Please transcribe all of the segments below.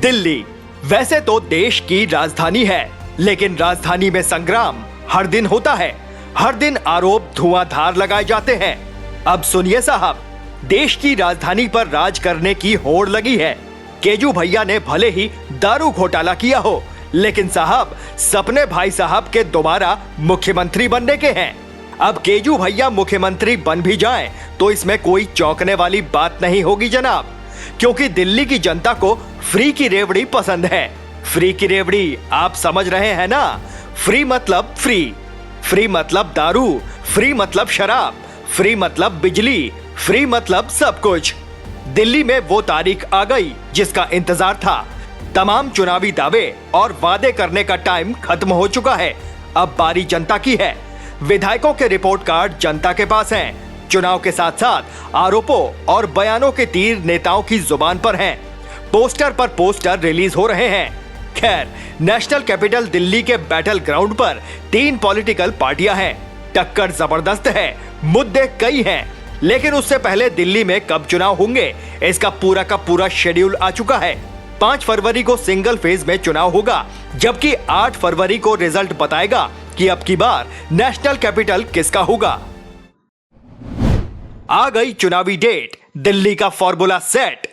दिल्ली वैसे तो देश की राजधानी है, लेकिन राजधानी में संग्राम हर दिन होता है। हर दिन आरोप धुआंधार लगाए जाते हैं। अब सुनिए साहब, देश की राजधानी पर राज करने की होड़ लगी है। केजू भैया ने भले ही दारू घोटाला किया हो, लेकिन साहब सपने भाई साहब के दोबारा मुख्यमंत्री बनने के हैं। अब केजू भैया मुख्यमंत्री बन भी जाएं, तो इसमें कोई चौंकने वाली बात नहीं होगी जनाब, क्योंकि दिल्ली की जनता को फ्री की रेवड़ी पसंद है। फ्री की रेवड़ी आप समझ रहे हैं ना? फ्री मतलब फ्री, फ्री मतलब दारू, फ्री मतलब शराब, फ्री मतलब बिजली, फ्री मतलब सब कुछ। दिल्ली में वो तारीख आ गई जिसका इंतजार था। तमाम चुनावी दावे और वादे करने का टाइम खत्म हो चुका है। अब बारी जनता की है। विधायकों के रिपोर्ट कार्ड जनता के पास हैं। चुनाव के साथ साथ आरोपों और बयानों के तीर नेताओं की जुबान पर हैं। पोस्टर पर पोस्टर रिलीज हो रहे हैं। खैर, नेशनल कैपिटल दिल्ली के बैटल ग्राउंड पर 3 पॉलिटिकल पार्टियां हैं। टक्कर जबरदस्त है, मुद्दे कई हैं, लेकिन उससे पहले दिल्ली में कब चुनाव होंगे, इसका पूरा का पूरा शेड्यूल आ चुका है। 5 फरवरी को सिंगल फेज में चुनाव होगा, जबकि 8 फरवरी को रिजल्ट बताएगा कि अब की बार नेशनल कैपिटल किसका होगा। आ गई चुनावी डेट, दिल्ली का फॉर्मूला सेट।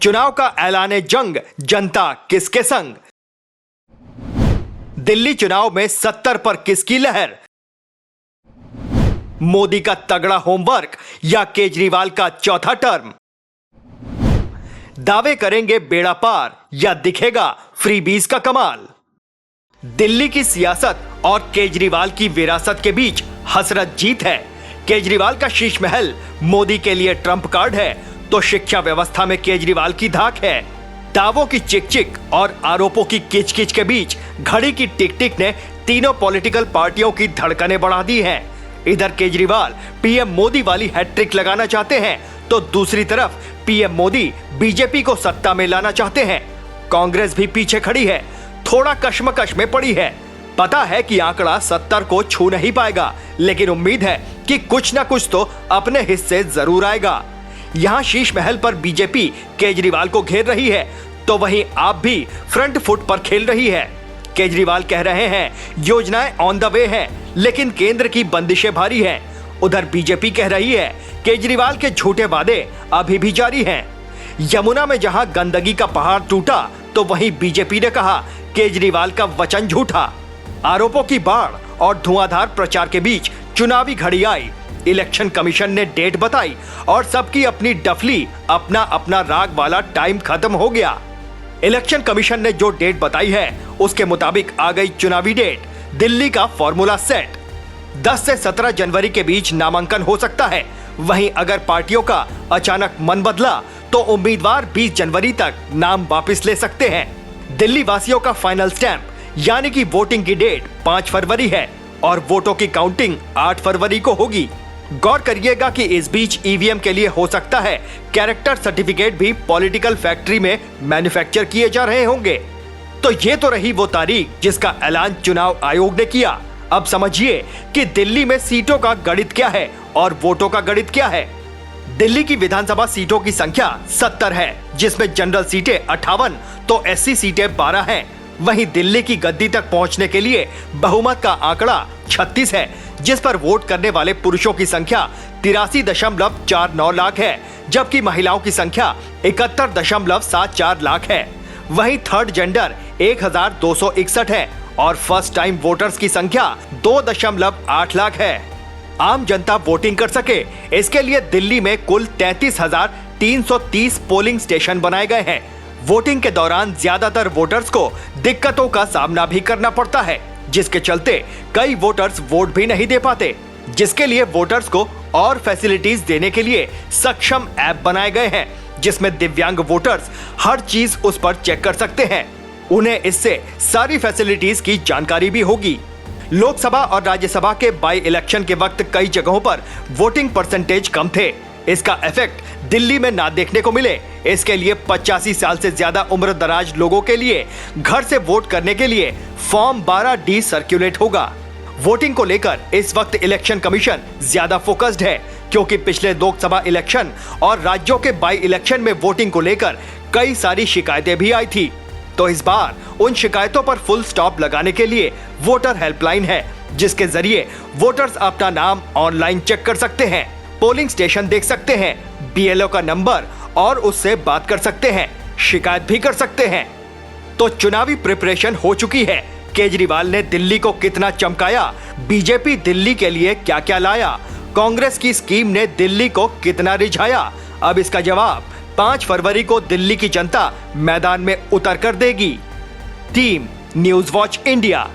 चुनाव का ऐलान जंग, जनता किसके संग। दिल्ली चुनाव में 70 पर किसकी लहर। मोदी का तगड़ा होमवर्क या केजरीवाल का चौथा टर्म। दावे करेंगे बेड़ा पार या दिखेगा फ्रीबीज का कमाल। दिल्ली की सियासत और केजरीवाल की विरासत के बीच हसरत जीत है। केजरीवाल का शीश महल मोदी के लिए ट्रंप कार्ड है, तो शिक्षा व्यवस्था में केजरीवाल की धाक है। दावों की चिक चिक और आरोपों की किच किच के बीच घड़ी की टिक टिक ने तीनों पॉलिटिकल पार्टियों की धड़कनें बढ़ा दी हैं। इधर केजरीवाल पीएम मोदी वाली हैट्रिक लगाना चाहते हैं, तो दूसरी तरफ पीएम मोदी बीजेपी को सत्ता में लाना चाहते हैं। कांग्रेस भी पीछे खड़ी है, थोड़ा कश्मकश में पड़ी है। पता है कि आंकड़ा 70 को छू नहीं पाएगा, लेकिन उम्मीद है कि कुछ ना कुछ तो अपने हिस्से जरूर आएगा। यहां शीश महल पर बीजेपी केजरीवाल को घेर रही है, तो वहीं आप भी फ्रंट फुट पर खेल रही है। केजरीवाल कह रहे हैं योजनाएं ऑन द वे हैं, लेकिन केंद्र की बंदिशें भारी हैं। उधर बीजेपी कह रही है केजरीवाल के झूठे वादे अभी भी जारी हैं। यमुना में जहां गंदगी का पहाड़ टूटा, तो वहीं बीजेपी ने कहा केजरीवाल का वचन झूठा। आरोपों की बाढ़ और धुआंधार प्रचार के बीच चुनावी घड़ी आई। इलेक्शन कमीशन ने डेट बताई और सबकी अपनी डफली, अपना अपना राग वाला टाइम खत्म हो गया। इलेक्शन कमीशन ने जो डेट बताई है, उसके मुताबिक आ गई चुनावी डेट। दिल्ली का फॉर्मूला सेट। 10 से 17 जनवरी के बीच नामांकन हो सकता है। वहीं अगर पार्टियों का अचानक मन बदला, तो उम्मीदवार 20 जनवरी तक नाम वापस ले सकते हैं। दिल्ली वासियों का फाइनल स्टैंप यानी कि वोटिंग की डेट 5 फरवरी है और वोटों की काउंटिंग 8 फरवरी को होगी। गौर करिएगा कि इस बीच ईवीएम के लिए हो सकता है कैरेक्टर सर्टिफिकेट भी पॉलिटिकल फैक्ट्री में मैन्युफैक्चर किए जा रहे होंगे। तो ये तो रही वो तारीख जिसका ऐलान चुनाव आयोग ने किया। अब समझिए कि दिल्ली में सीटों का गणित क्या है और वोटों का गणित क्या है। दिल्ली की विधानसभा सीटों की संख्या 70 है, जिसमें जनरल सीटें 58 तो एससी सीटें 12 हैं। वहीं दिल्ली की गद्दी तक पहुंचने के लिए बहुमत का आंकड़ा 36 है, जिस पर वोट करने वाले पुरुषों की संख्या 83.49 लाख है, जबकि महिलाओं की संख्या 71.74 लाख है। वहीं थर्ड जेंडर 1261 है और फर्स्ट टाइम वोटर्स की संख्या 2.8 लाख है। आम जनता वोटिंग कर सके, इसके लिए दिल्ली में कुल 33,330 पोलिंग स्टेशन बनाए गए हैं। वोटिंग के दौरान ज्यादातर वोटर्स को दिक्कतों का सामना भी करना पड़ता है, जिसके चलते कई वोटर्स वोट भी नहीं दे पाते, जिसके लिए वोटर्स को और फैसिलिटीज देने के लिए सक्षम ऐप बनाए गए हैं, जिसमें दिव्यांग वोटर्स हर चीज उस पर चेक कर सकते हैं। उन्हें इससे सारी फैसिलिटीज की जानकारी भी होगी। लोकसभा और राज्यसभा के बाई इलेक्शन के वक्त कई जगहों पर वोटिंग परसेंटेज कम थे। इसका इफेक्ट दिल्ली में ना देखने को मिले, इसके लिए 85 साल से ज्यादा उम्र दराज लोगों के लिए घर से वोट करने के लिए फॉर्म 12D सर्कुलेट होगा। वोटिंग को लेकर इस वक्त इलेक्शन कमीशन ज्यादा फोकस्ड है, क्योंकि पिछले लोकसभा इलेक्शन और राज्यों के बाई इलेक्शन में वोटिंग को लेकर कई सारी शिकायतें भी आई थी। तो इस बार उन शिकायतों पर फुल स्टॉप लगाने के लिए वोटर हेल्पलाइन है, जिसके जरिए वोटर्स अपना नाम ऑनलाइन चेक कर सकते हैं, पोलिंग स्टेशन देख सकते हैं, बीएलओ का नंबर और उससे बात कर सकते हैं, शिकायत भी कर सकते हैं। तो चुनावी प्रिपरेशन हो चुकी है। केजरीवाल ने दिल्ली को कितना चमकाया, बीजेपी दिल्ली के लिए क्या क्या लाया, कांग्रेस की स्कीम ने दिल्ली को कितना रिझाया, अब इसका जवाब 5 फरवरी को दिल्ली की जनता मैदान में उतर कर देगी। Team news watch India.